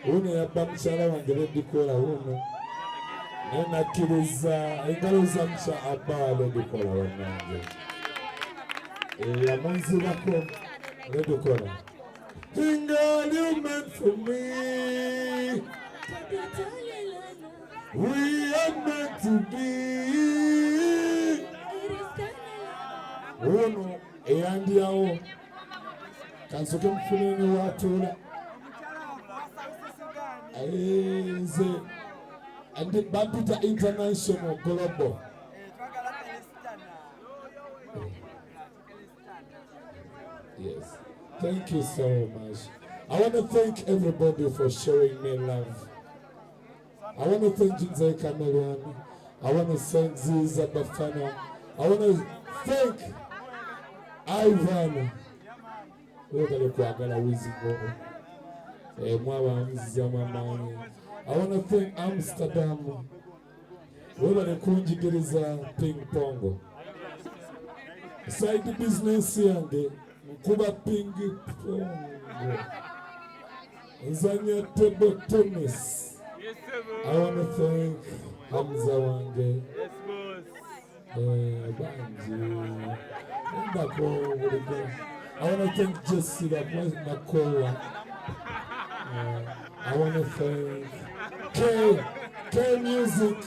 Uno Eyabba mukyala wange Ledikola uno naye nakkiriza engalo za Abba wa Ledikola bannange yamunzirako Ledikola. Girl, you meant for me. We are meant to be. Uno eyandiawo kansoke mfuneni watula nze andi bampita international global. Yes, thank you so much. I want to thank everybody for showing me love. I want to thank Jinzai Cameron. I want to thank Ziza Bafana. I want to thank Ivan. I want to thank Amsterdam. Wewe ni kunjigiriza ping pong. Side business yange mkuba ping pong. Nzanya table tennis. I want to thank Hamza wange. Yes, boss. I want to thank Jesse that was Nakola. I want to thank K Music.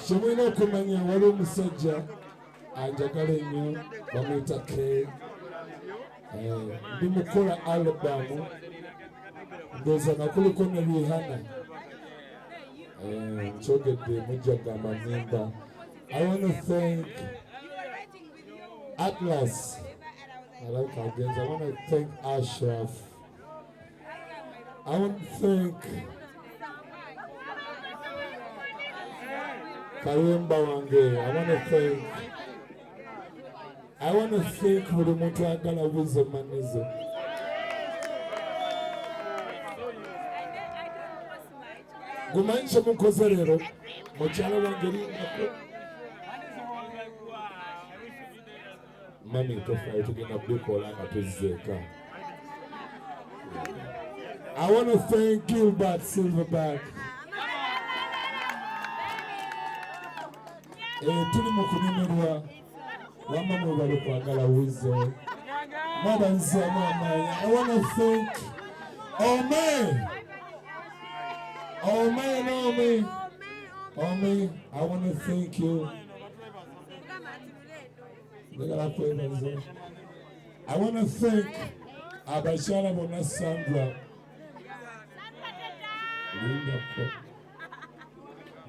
Shomino kumanya wali musajja anjagala nnyo bamuyita K. Ndi mukola album ndoza nakuliko ne Rihanna. Nchogedde mujja gamba nimba. I want to thank Atlas. I like our games. I want to thank Ashraf. I want to thank Karimba Wange. I want to thank Murumuntu Agala Wisdom Manizo. Gumanche mukozerero mukyalo wange lindako. Mami tofauti tugenda bikola nga tuzzeeka. I want to thank Gilbert Silverback. Tuli mu kunyumirwa wamma mwebale kwagala wizo mwaba nzaamu amaanyi. I want to thank Omi. I want to thank you. I want to thank Abashala Bona Sandra.